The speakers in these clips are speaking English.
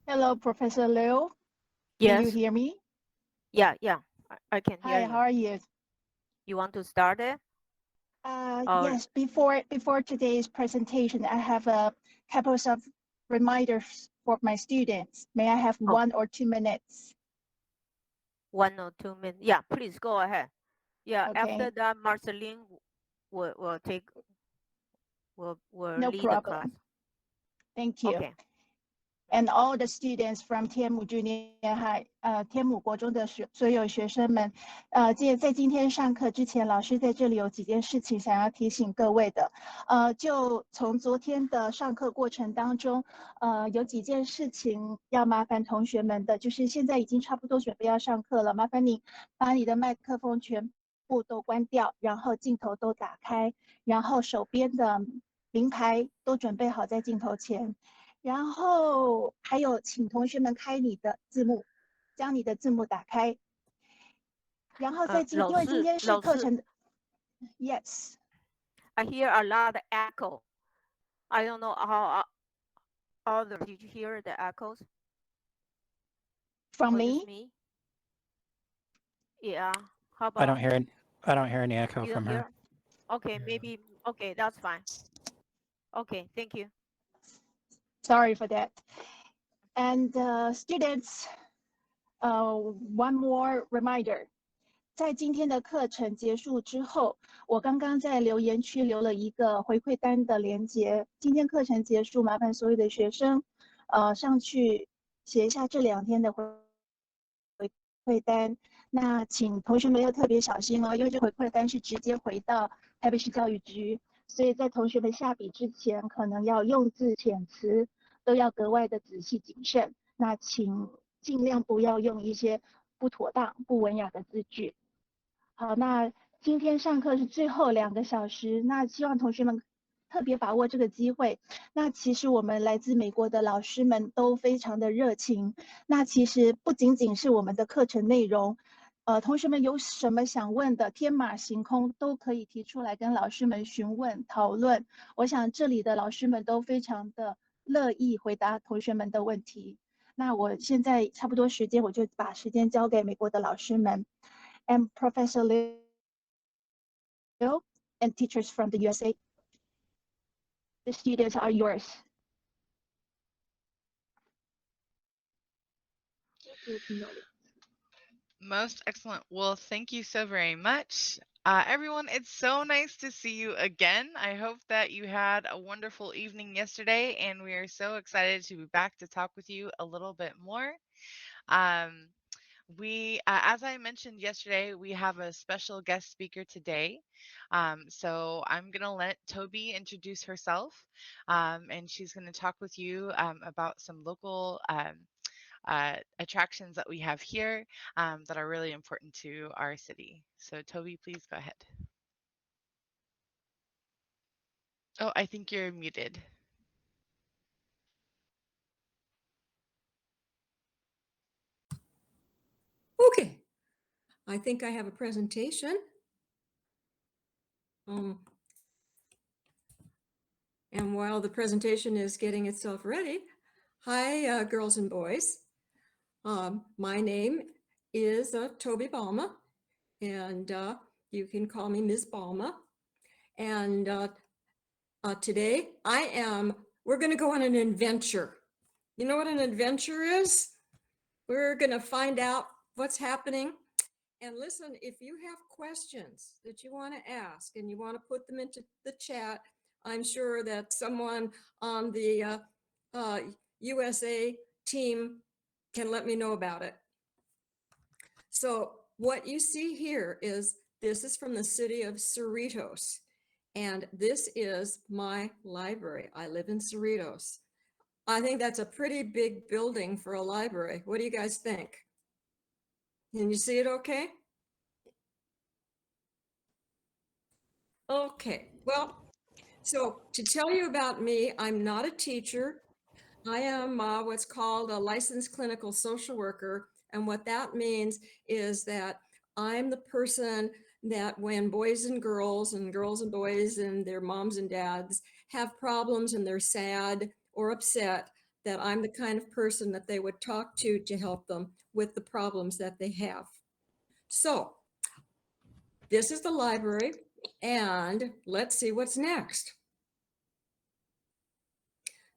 Hello, Professor Liu. Can you Yes. hear me? Yeah. I can hear Hi, how you. are you? You want to start it? Or Yes, before today's presentation, I have a couple of reminders for my students. May I have oh, 1 or 2 minutes? 1 or 2 minutes? Yeah, please go ahead. Yeah, after Okay, that, Marceline will take will no lead the class. problem. Thank you. Okay. And all the students from 天母国中的所有学生们，在今天上课之前，老师在这里有几件事情想要提醒各位的。就从昨天的上课过程当中，有几件事情要麻烦同学们的，就是现在已经差不多准备要上课了，麻烦你把你的麦克风全部都关掉，然后镜头都打开，然后手边的名牌都准备好在镜头前。然后还有，请同学们开你的字幕，将你的字幕打开。然后因为今天是老师课程的，yes， ，I hear a lot of echo. I don't know how other. Did you hear the echoes? from Or just me. me? Yeah. How I don't about hear I don't hear any echo you don't from her. hear? Okay, maybe. Okay, that's fine. Okay, thank you. Sorry for that. And students, one more reminder. 在今天的课程结束之后，我刚刚在留言区留了一个回馈单的连接。今天课程结束，麻烦所有的学生，上去写一下这2天的回馈单。那请同学们要特别小心哦，因为这回馈单是直接回到台北市教育局，所以在同学们下笔之前，可能要用字遣词都要格外的仔细谨慎。那请尽量不要用一些不妥当、不文雅的字句。好，那今天上课是最后2个小时，那希望同学们特别把握这个机会。那其实我们来自美国的老师们都非常的热情。那其实不仅仅是我们的课程内容，同学们有什么想问的，天马行空都可以提出来跟老师们询问讨论。我想这里的老师们都非常的乐意回答同学们的问题。那我现在差不多时间，我就把时间交给美国的老师们。And Professor Liu and teachers from the USA. The students are yours. Most excellent. Well, thank you so very much. Everyone, it's so nice to see you again. I hope that you had a wonderful evening yesterday, and we are so excited to be back to talk with you a little bit more. Um, as I mentioned yesterday, we have a special guest speaker today. So I'm going to let Toby introduce herself, and she's going to talk with you about some local attractions that we have here that are really important to our city. So, Toby, please go ahead. Oh, I think you're muted. Okay, I think I have a presentation. And while the presentation is getting itself ready, hi, girls and boys. My name is Toby Balma, and you can call me Ms. Balma. And today we're going to go on an adventure. You know what an adventure is? We're going to find out what's happening. And listen, if you have questions that you want to ask and you want to put them into the chat, I'm sure that someone on the USA team can let me know about it. So what you see here this is from the city of Cerritos, and this is my library. I live in Cerritos. I think that's a pretty big building for a library. What do you guys think? Can you see it okay? Okay, well, so to tell you about me, I'm not a teacher. I am what's called a licensed clinical social worker. And what that means is that I'm the person that when boys and girls and boys and their moms and dads have problems and they're sad or upset, that I'm the kind of person that they would talk to help them with the problems that they have. So this is the library, and let's see what's next.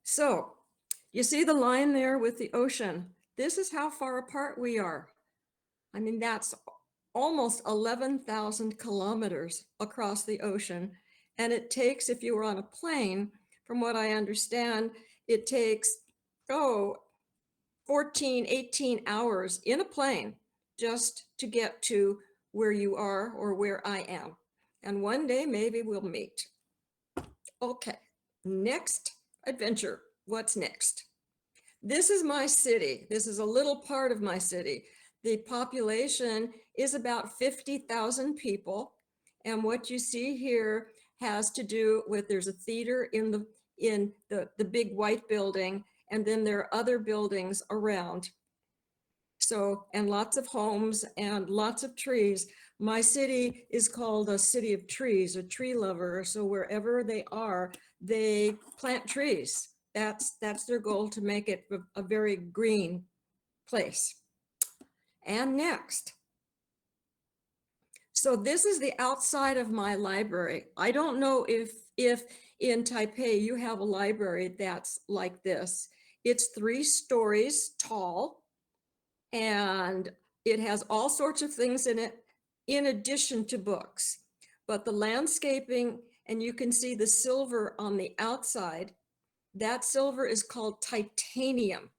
So you see the line there with the ocean. This is how far apart we are. I mean, that's almost 11,000 kilometers across the ocean. And it takes, if you were on a plane, from what I understand, it takes, 14, 18 hours in a plane just to get to where you are or where I am. And one day maybe we'll meet. Okay, next adventure. What's next? This is my city. This is a little part of my city. The population is about 50,000 people. And what you see here has to do with, there's a theater in the big white building, and then there are other buildings around. So, and lots of homes and lots of trees. My city is called a city of trees, a tree lover. So wherever they are, they plant trees. That's their goal, to make it a very green place. And next. So this is the outside of my library. I don't know if in Taipei you have a library that's like this. It's 3 stories tall, and it has all sorts of things in it in addition to books. But the landscaping, and you can see the silver on the outside, that silver is called titanium.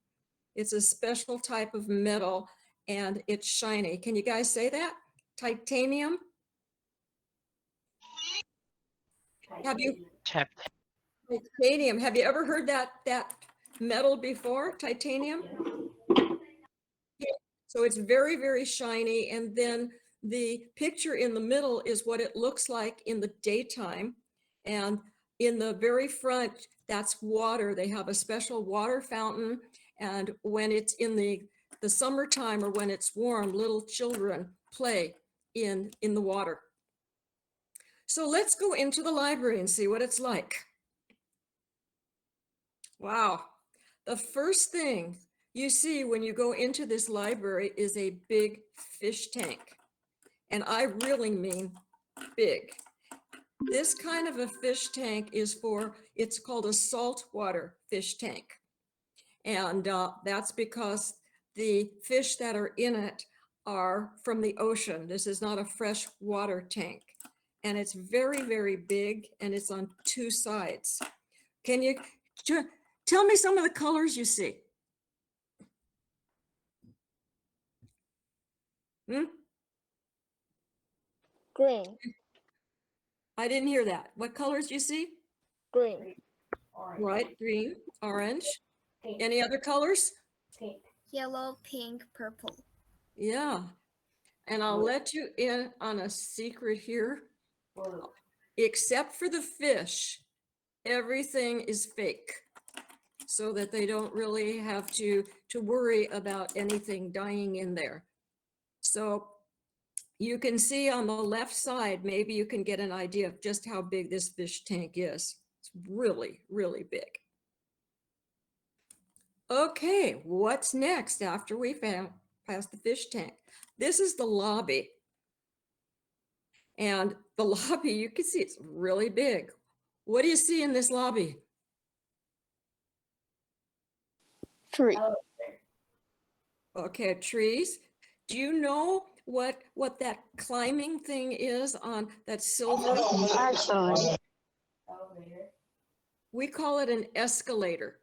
It's a special type of metal, and it's shiny. Can you guys say that? Titanium? Have you? Titanium. Have you ever heard that metal before? Titanium? So it's very, very shiny. And then the picture in the middle is what it looks like in the daytime. And in the very front, that's water. They have a special water fountain. And when it's in the summertime, or when it's warm, little children play in the water. So let's go into the library and see what it's like. Wow. The first thing you see when you go into this library is a big fish tank. And I really mean big. This kind of a fish tank is it's called a saltwater fish tank. And that's because the fish that are in it are from the ocean. This is not a fresh water tank. And it's very, very big, and it's on 2 sides. Can you tell me some of the colors you see? Green. I didn't hear that. What colors do you see? Green. Right, green, orange. Any other colors? Yellow, pink, purple. Yeah. And I'll let you in on a secret here. Except for the fish, everything is fake, so that they don't really have to worry about anything dying in there. So you can see on the left side, maybe you can get an idea of just how big this fish tank is. It's really, really big. Okay, what's next after we pass the fish tank? This is the lobby. And the lobby, you can see it's really big. What do you see in this lobby? Tree. Okay, trees. Do you know what that climbing thing is on that silver? Actually. We call it an escalator.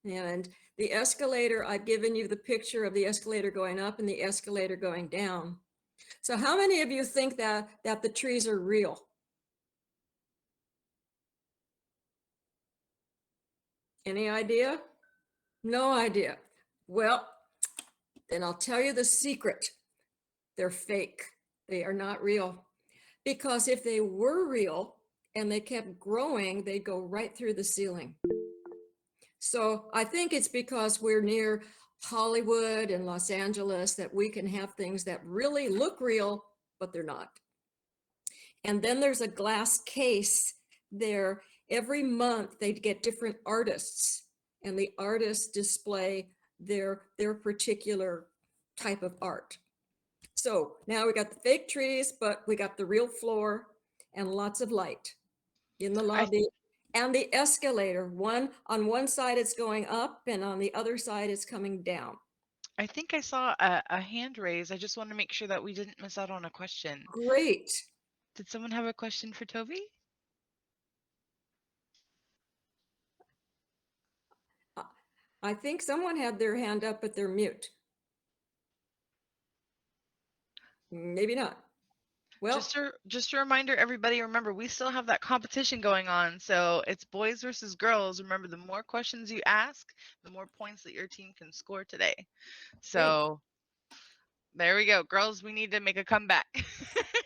And the escalator, I've given you the picture of the escalator going up and the escalator going down. So how many of you think that the trees are real? Any idea? No idea. Well, then I'll tell you the secret. They're fake. They are not real. Because if they were real and they kept growing, they'd go right through the ceiling. So I think it's because we're near Hollywood and Los Angeles that we can have things that really look real, but they're not. And then there's a glass case there. Every month they'd get different artists, and the artists display their particular type of art. So now we got the fake trees, but we got the real floor and lots of light in the lobby. And the escalator, on one side it's going up and on the other side it's coming down. I think I saw a hand raise. I just want to make sure that we didn't miss out on a question. Great. Did someone have a question for Toby? I think someone had their hand up, but they're mute. Maybe not. Well, just a reminder, everybody, remember, we still have that competition going on. So it's boys versus girls. Remember, the more questions you ask, the more points that your team can score today. So there we go. Girls, we need to make a comeback.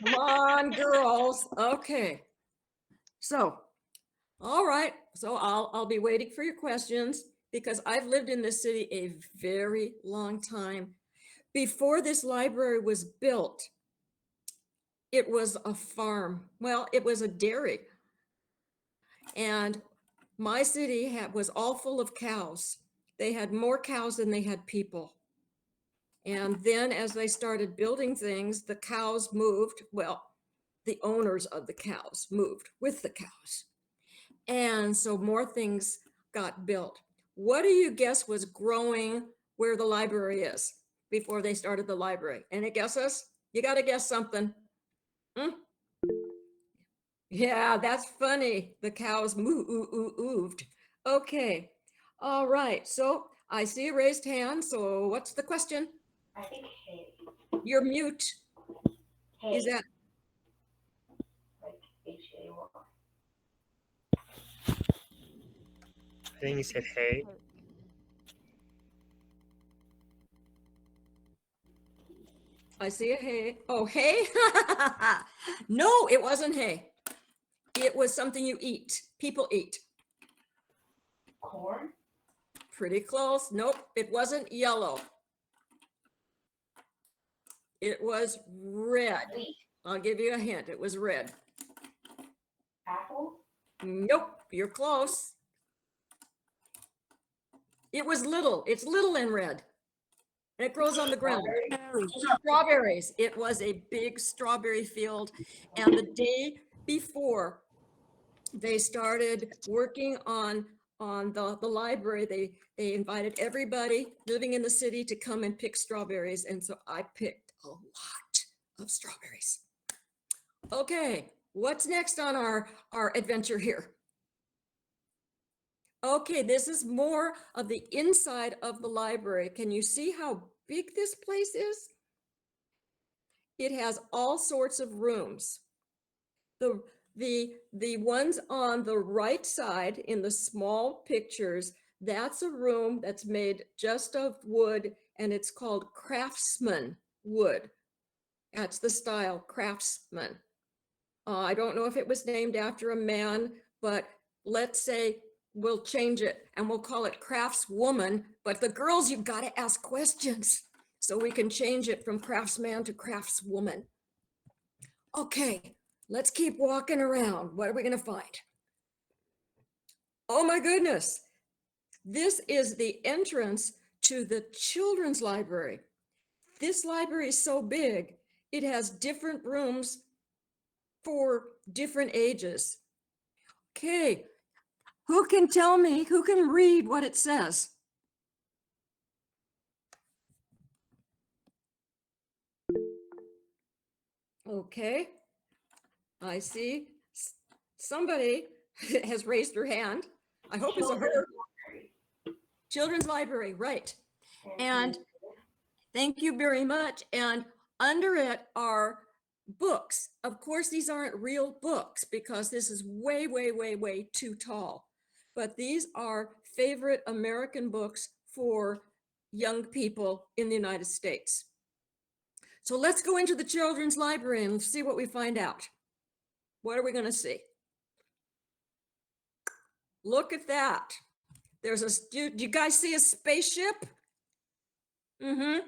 come on, girls. Okay. So, all right. So I'll be waiting for your questions because I've lived in this city a very long time. Before this library was built, it was a farm. Well, it was a dairy. And my city was all full of cows. They had more cows than they had people. And then as they started building things, the cows moved. Well, the owners of the cows moved with the cows. And so more things got built. What do you guess was growing where the library is before they started the library? Any guesses? You got to guess something. Yeah, that's funny. The cows moved. Okay. All right. So I see a raised hand. So what's the question? I think hay. You're mute. Hay. Is that? Like H-A-Y. I think you said hay. I see a hay. Oh, hay? No, it wasn't hay. It was something you eat. People eat. Corn. Pretty close. Nope, it wasn't yellow. It was red. Wheat. I'll give you a hint. It was red. Apple. Nope, you're close. It was little. It's little and red. And it grows on the ground. Strawberries. It was a big strawberry field. And the day before they started working on the library, they invited everybody living in the city to come and pick strawberries. And so I picked a lot of strawberries. Okay, what's next on our adventure here? Okay, this is more of the inside of the library. Can you see how big this place is? It has all sorts of rooms. The ones on the right side in the small pictures, that's a room that's made just of wood, and it's called craftsman wood. That's the style, craftsman. I don't know if it was named after a man, but let's say we'll change it and we'll call it craftswoman. But the girls, you've got to ask questions so we can change it from craftsman to craftswoman. Okay, let's keep walking around. What are we going to find? Oh my goodness. This is the entrance to the children's library. This library is so big, it has different rooms for different ages. Okay, who can tell me, who can read what it says? Okay, I see somebody has raised their hand. I hope it's a her. Children's library, right. And thank you very much. And under it are books. Of course, these aren't real books because this is way, way, way, way too tall. But these are favorite American books for young people in the United States. So let's go into the children's library and see what we find out. What are we going to see? Look at that. There's a, do you guys see a spaceship? Mm-hmm.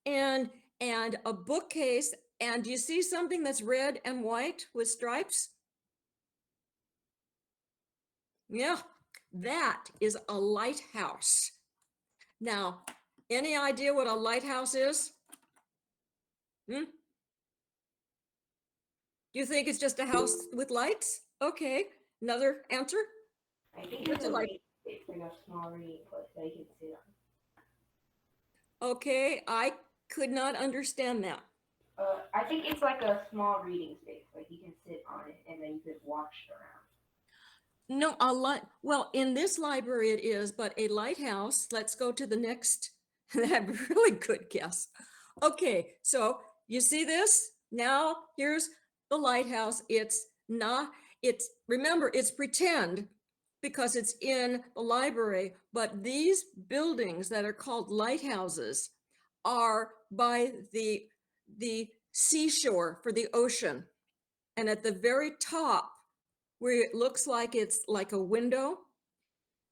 And a bookcase. And do you see something that's red and white with stripes? Yeah, That is a lighthouse. Now, any idea what a lighthouse is? Do you think it's just a house with lights? Okay, another answer? I think What's it's it like? it's like a small reading place that you can sit on. Okay, I could not understand that. I think it's like a small reading space, like you can sit on it and then you could watch around. No, a light. Well, in this library it is, but a lighthouse. Let's go to the next. That really good guess. Okay, so you see this? Now here's the lighthouse. It's not. It's remember it's pretend because it's in the library. But these buildings that are called lighthouses are by the seashore for the ocean, and at the very top, where it looks like it's like a window,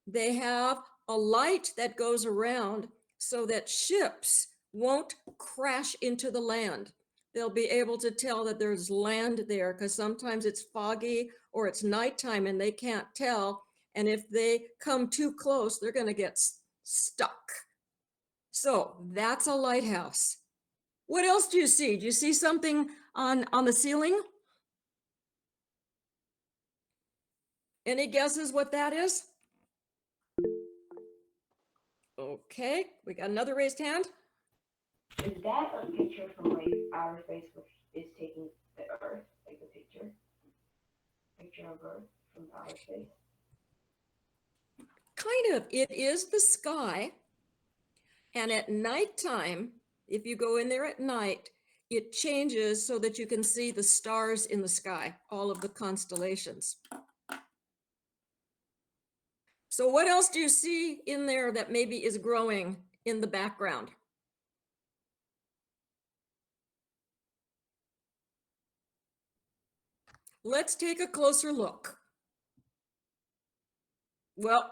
they have a light that goes around so that ships won't crash into the land. They'll be able to tell that there's land there because sometimes it's foggy or it's nighttime and they can't tell. And if they come too close, they're going to get stuck. So that's a lighthouse. What else do you see? Do you see something on the ceiling? Any guesses what that is? Okay, we got another raised hand. Is that a picture from like outer space, which is taking the Earth, like a picture of Earth from outer space? Kind of, it is the sky. And at nighttime, if you go in there at night, it changes so that you can see the stars in the sky, all of the constellations. So what else do you see in there that maybe is growing in the background? Let's take a closer look. Well,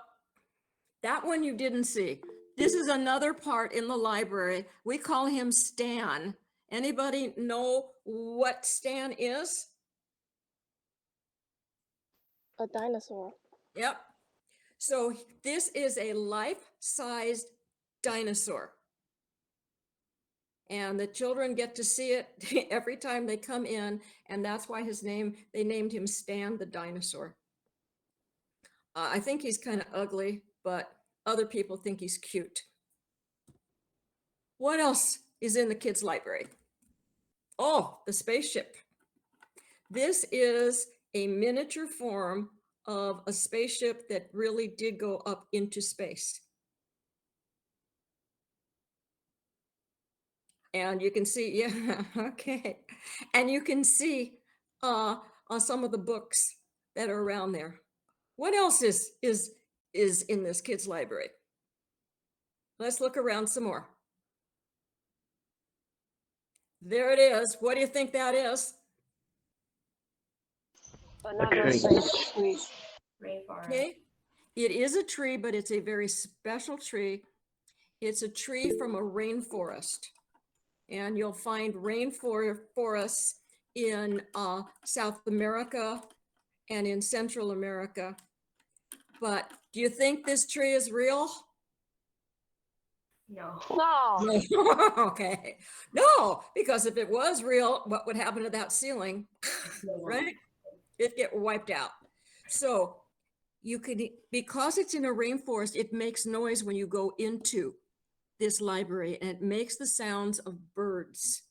that one you didn't see. This is another part in the library. We call him Stan. Anybody know what Stan is? A dinosaur. Yep. So this is a life-sized dinosaur. And the children get to see it every time they come in. And that's why they named him Stan the dinosaur. I think he's kind of ugly, but other people think he's cute. What else is in the kids' library? Oh, the spaceship. This is a miniature form of a spaceship that really did go up into space. And you can see, yeah, okay. And you can see on some of the books that are around there. What else is in this kids' library? Let's look around some more. There it is. What do you think that is? Another space tree. Rainforest. Okay, it is a tree, but it's a very special tree. It's a tree from a rainforest. And you'll find rainforests in South America and in Central America. But do you think this tree is real? No. No. Okay. No, because if it was real, what would happen to that ceiling? Right? It'd get wiped out. So you could, because it's in a rainforest, it makes noise when you go into this library, and it makes the sounds of birds.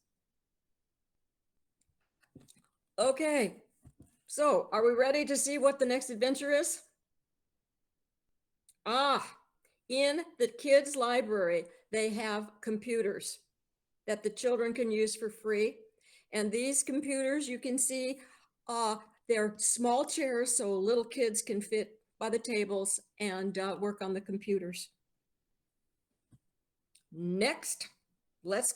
Okay, so are we ready to see what the next adventure is? In the kids' library, they have computers that the children can use for free. And these computers, you can see, they're small chairs so little kids can fit by the tables and work on the computers. Next, let's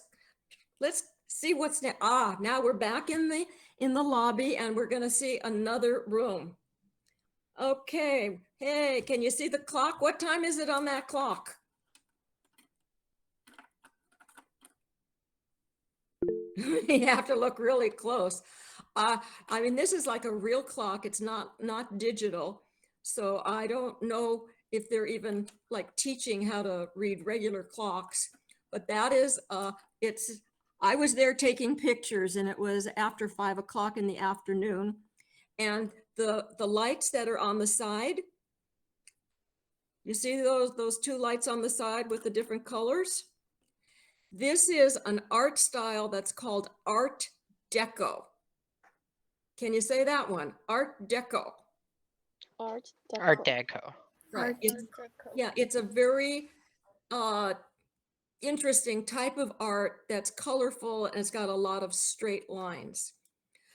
see what's next. Now we're back in the lobby and we're gonna see another room. Okay, hey, can you see the clock? What time is it on that clock? You have to look really close. I mean, this is like a real clock. It's not digital. So I don't know if they're even like teaching how to read regular clocks. But that is, I was there taking pictures, and it was after 5 o'clock in the afternoon. And the lights that are on the side, you see those two lights on the side with the different colors? This is an art style that's called Art Deco. Can you say that one? Art Deco. Art Deco. Art Deco. Right. Yeah, it's a very interesting type of art that's colorful, and it's got a lot of straight lines.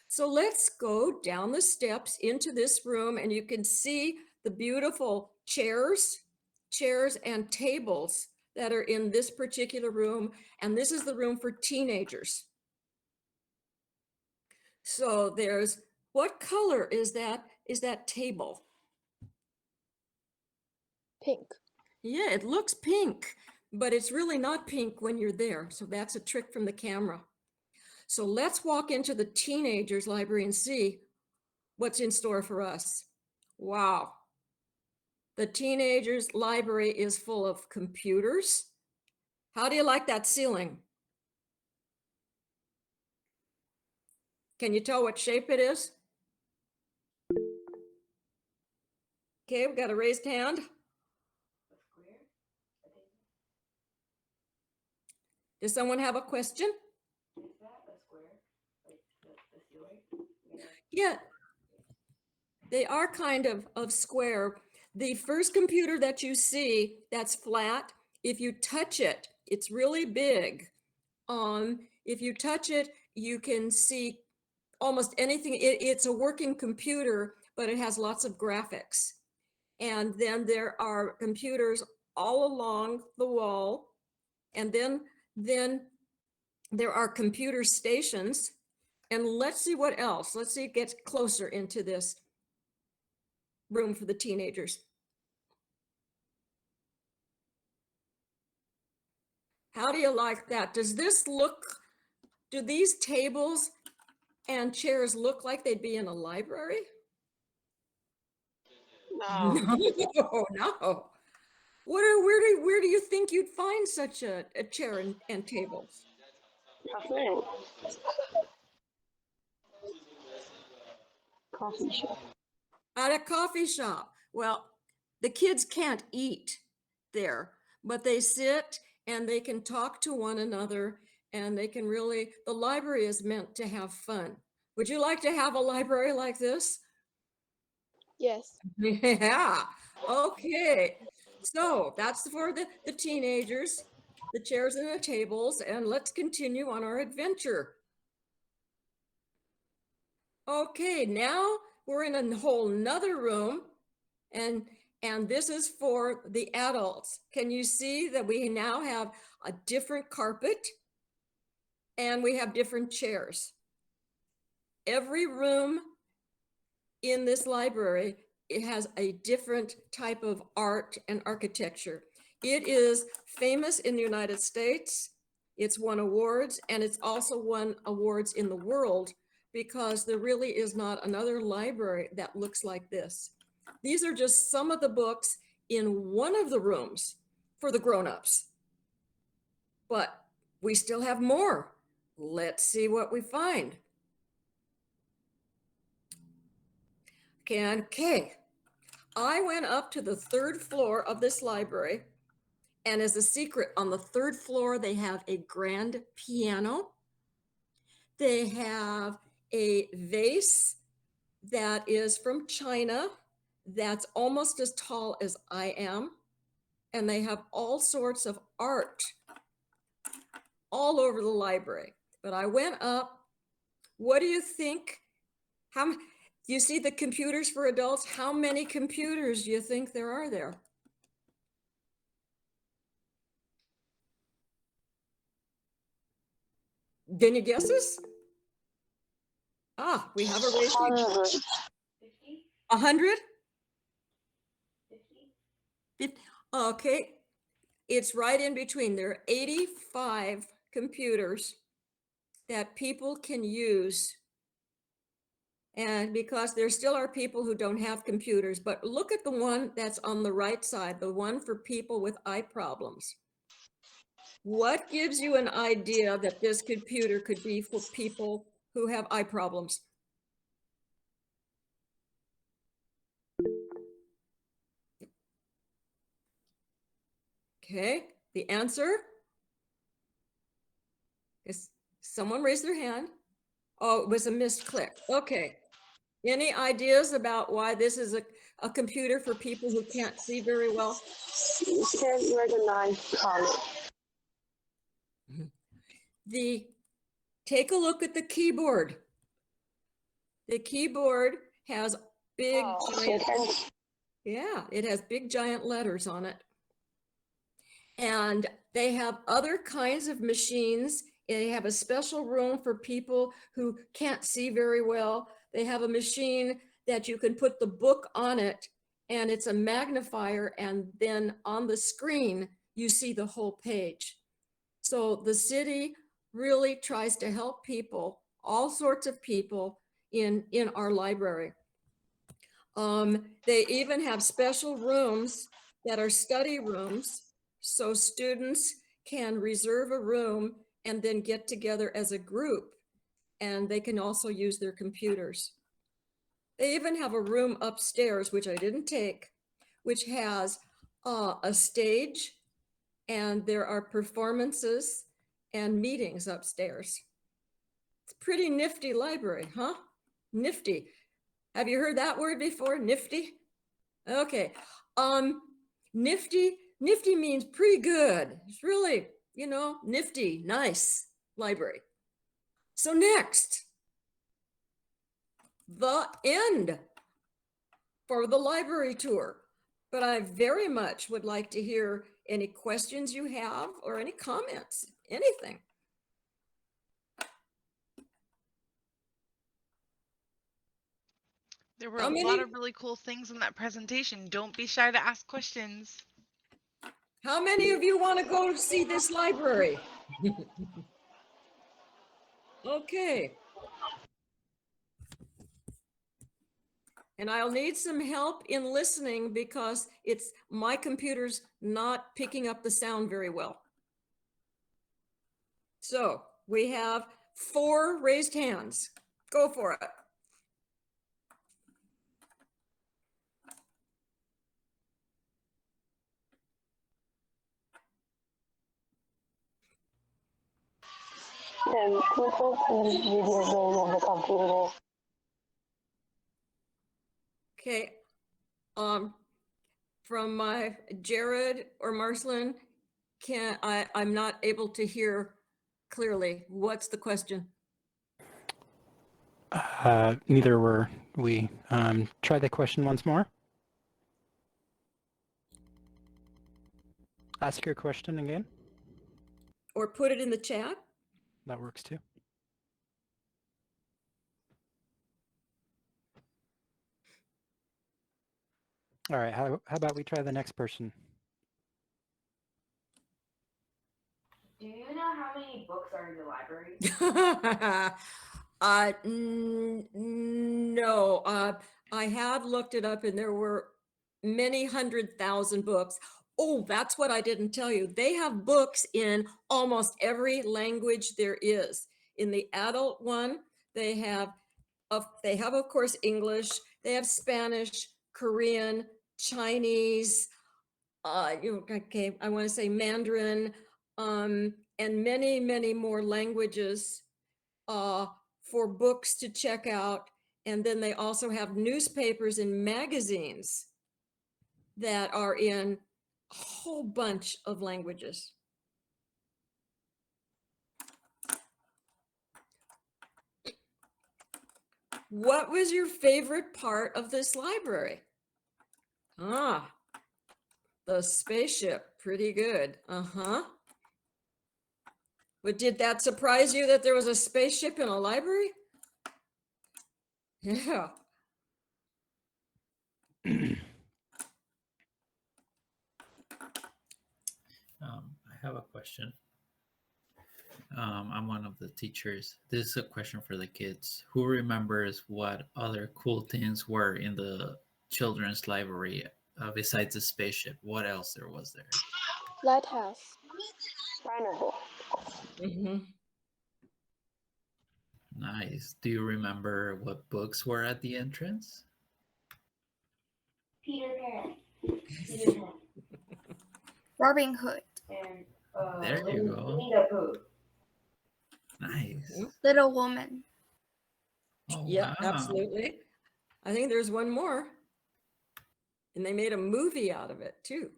So let's go down the steps into this room, and you can see the beautiful chairs and tables that are in this particular room. And this is the room for teenagers. So what color is that table? Pink. Yeah, it looks pink, but it's really not pink when you're there. So that's a trick from the camera. So let's walk into the teenagers library and see what's in store for us. Wow. The teenagers library is full of computers. How do you like that ceiling? Can you tell what shape it is? Okay, we've got a raised hand. Does someone have a question? Is that a square? Like the ceiling? Yeah, they are kind of square. The first computer that you see that's flat, if you touch it, it's really big. If you touch it, you can see almost anything. It's a working computer, but it has lots of graphics. And then there are computers all along the wall. And then there are computer stations. And let's see what else. Let's see, it gets closer into this room for the teenagers. How do you like that? Do these tables and chairs look like they'd be in a library? No. No. Where do you think you'd find such a chair and tables? Cafe. Coffee shop. At a coffee shop. Well, the kids can't eat there, but they sit and they can talk to one another, and they can really, the library is meant to have fun. Would you like to have a library like this? Yes. Yeah, okay. So that's for the teenagers, the chairs and the tables, and let's continue on our adventure. Okay, now we're in a whole nother room, and this is for the adults. Can you see that we now have a different carpet and we have different chairs? Every room in this library, it has a different type of art and architecture. It is famous in the United States. It's won awards, and it's also won awards in the world, because there really is not another library that looks like this. These are just some of the books in one of the rooms for the grown-ups. But we still have more. Let's see what we find. Okay. I went up to the 3rd floor of this library, and as a secret, on the 3rd floor, they have a grand piano. They have a vase that is from China that's almost as tall as I am. And they have all sorts of art all over the library. But I went up. What do you think? Do you see the computers for adults? How many computers do you think there are there? Any guesses? We have a raised hand. 100? 50? Okay, it's right in between. There are 85 computers that people can use And because there still are people who don't have computers, but look at the one that's on the right side, the one for people with eye problems. What gives you an idea that this computer could be for people who have eye problems? Okay, the answer is someone raised their hand. Oh, it was a missed click. Okay. Any ideas about why this is a computer for people who can't see very well? You can't recognize color. Take a look at the keyboard. The keyboard has big giant, yeah, it has big giant letters on it. And they have other kinds of machines. They have a special room for people who can't see very well. They have a machine that you can put the book on it, and it's a magnifier, and then on the screen, you see the whole page. So the city really tries to help people, all sorts of people in our library. They even have special rooms that are study rooms, so students can reserve a room and then get together as a group, and they can also use their computers. They even have a room upstairs, which I didn't take, which has a stage, and there are performances and meetings upstairs. It's a pretty nifty library, huh? Nifty. Have you heard that word before? Nifty? Okay. Nifty means pretty good. It's really, you know, nifty, nice library. So next, the end for the library tour. But I very much would like to hear any questions you have or any comments, anything. There were a lot of really cool things in that presentation. Don't be shy to ask questions. How many of you want to go see this library? Okay. And I'll need some help in listening because my computer's not picking up the sound very well. So we have 4 raised hands. Go for it. And people play video game on the computer. Okay. From my Jared or Marceline, I'm not able to hear clearly. What's the question? Neither were we. Try the question once more. Ask your question again. Or put it in the chat. That works too. All right, how about we try the next person? Do you know how many books are in the library? No, I have looked it up and there were many 100,000 books. Oh, that's what I didn't tell you. They have books in almost every language there is. In the adult one, they have of course English, they have Spanish, Korean, Chinese, okay, I want to say Mandarin, and many, many more languages for books to check out. And then they also have newspapers and magazines that are in a whole bunch of languages. What was your favorite part of this library? The spaceship, pretty good. But did that surprise you that there was a spaceship in a library? Yeah. I have a question. I'm one of the teachers. This is a question for the kids. Who remembers what other cool things were in the children's library besides the spaceship? What else there was there? Lighthouse. Pineapple. Mhm. Nice. Do you remember what books were at the entrance? Peter Pan. Peter Pan. Robin Hood, And There you go. Winnie the Pooh. Nice. Mhm. Little Woman. Oh, Yeah, wow. absolutely. I think there's one more. And they made a movie out of it too.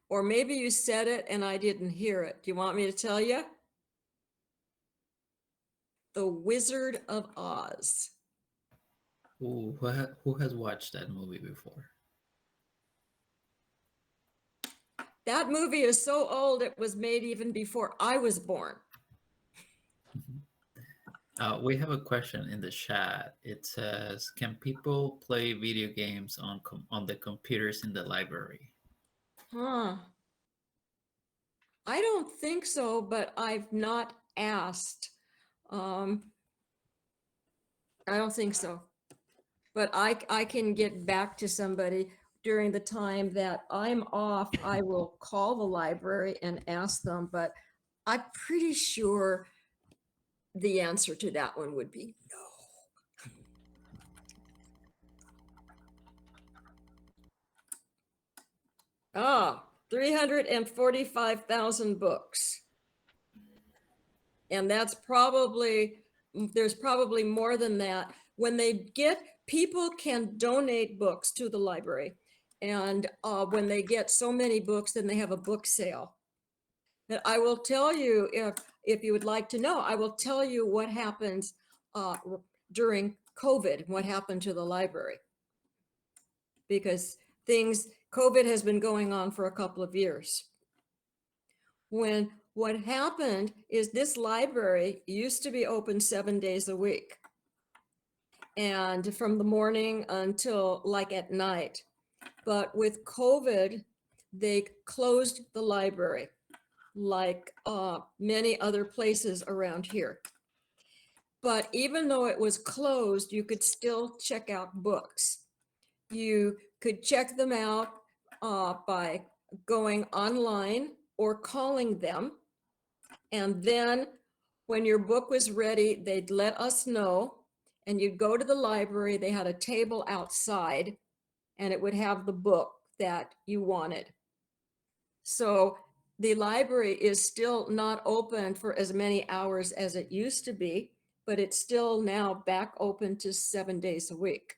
Or maybe you said it and I didn't hear it. Do you want me to tell you? The Wizard of Oz. Ooh, who has watched that movie before? That movie is so old, it was made even before I was born. We have a question in the chat. It says, "Can people play video games on the computers in the library?" Huh. I don't think so, but I've not asked. I don't think so. But I can get back to somebody during the time that I'm off. I will call the library and ask them, but I'm pretty sure the answer to that one would be no. Ah, 345,000 books. And that's probably, there's probably more than that. When they get, people can donate books to the library. And when they get so many books, then they have a book sale. And I will tell you, if you would like to know, I will tell you what happens during COVID, what happened to the library. Because COVID has been going on for a couple of years. What happened is this library used to be open 7 days a week. And from the morning until like at night. But with COVID, they closed the library like many other places around here. But even though it was closed, you could still check out books. You could check them out by going online or calling them. And then when your book was ready, they'd let us know and you'd go to the library. They had a table outside and it would have the book that you wanted. So the library is still not open for as many hours as it used to be, but it's still now back open to 7 days a week.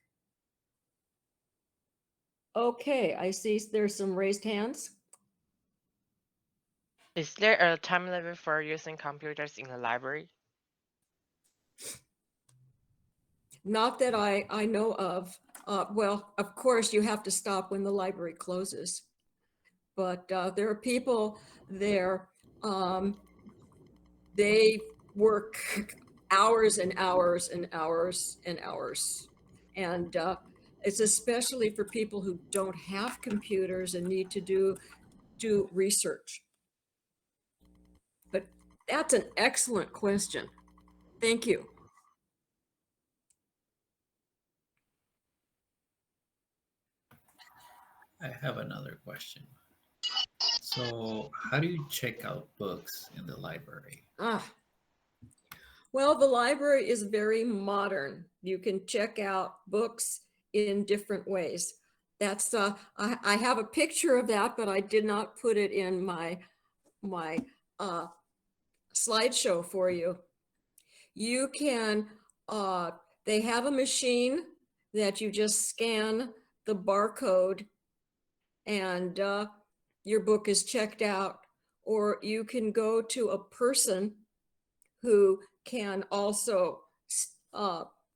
Okay, I see there's some raised hands. Is there a time limit for using computers in the library? Not that I know of. Well, of course, you have to stop when the library closes. But there are people there, they work hours and hours and hours and hours. And it's especially for people who don't have computers and need to do research. But that's an excellent question. Thank you. I have another question. So, how do you check out books in the library? Well, the library is very modern. You can check out books in different ways. That's I have a picture of that, but I did not put it in my slideshow for you. You can they have a machine that you just scan the barcode and your book is checked out, or you can go to a person who can also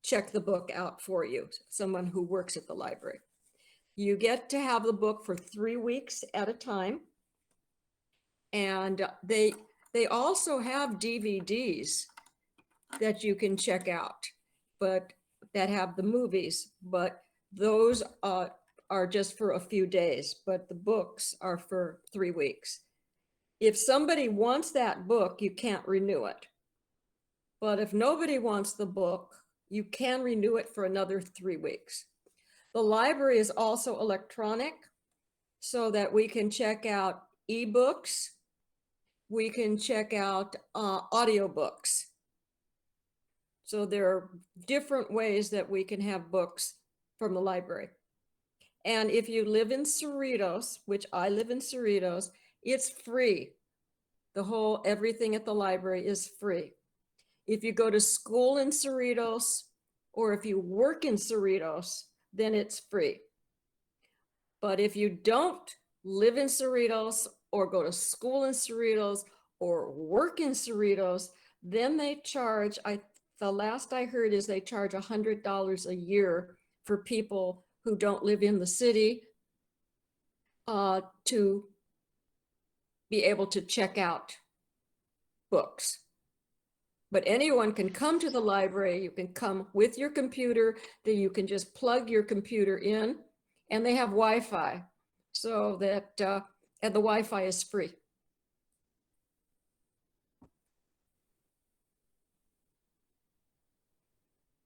check the book out for you, someone who works at the library. You get to have the book for 3 weeks at a time. And they also have DVDs that you can check out, but that have the movies, but those are just for a few days, but the books are for 3 weeks. If somebody wants that book, you can't renew it. But if nobody wants the book, you can renew it for another 3 weeks. The library is also electronic, so that we can check out ebooks, we can check out audiobooks. So there are different ways that we can have books from the library. And if you live in Cerritos, which I live in Cerritos, it's free. Everything at the library is free. If you go to school in Cerritos, or if you work in Cerritos, then it's free. But if you don't live in Cerritos, or go to school in Cerritos, or work in Cerritos, then they charge, the last I heard is they charge $100 a year for people who don't live in the city to be able to check out books. But anyone can come to the library. You can come with your computer, that you can just plug your computer in, and they have Wi-Fi, so that and the Wi-Fi is free.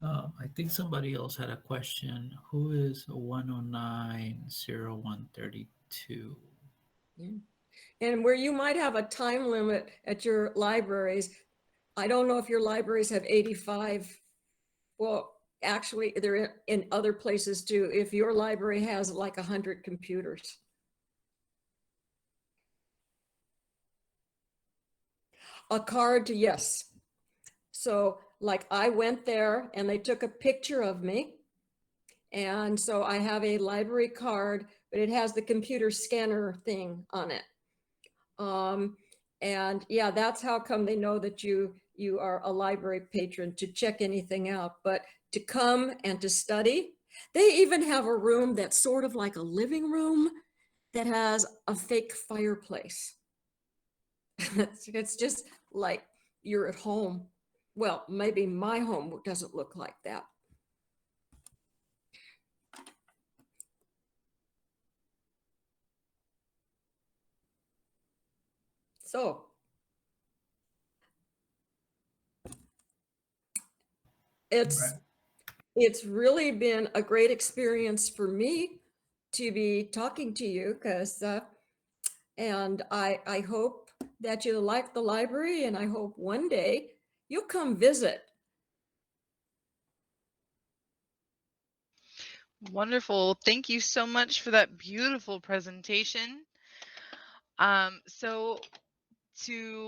I think somebody else had a question. Who is 1090132? Yeah. And where you might have a time limit at your libraries, I don't know if your libraries have 85. Well, actually, they're in other places too. If your library has like 100 computers. A card, yes. So like I went there and they took a picture of me. And so I have a library card, but it has the computer scanner thing on it. And yeah, that's how come they know that you are a library patron, to check anything out. But to come and to study, they even have a room that's sort of like a living room that has a fake fireplace. It's just like you're at home. Well, maybe my home doesn't look like that. So it's really been a great experience for me to be talking to you, because and I hope that you like the library, and I hope one day you'll come visit. Wonderful. Thank you so much for that beautiful presentation. So to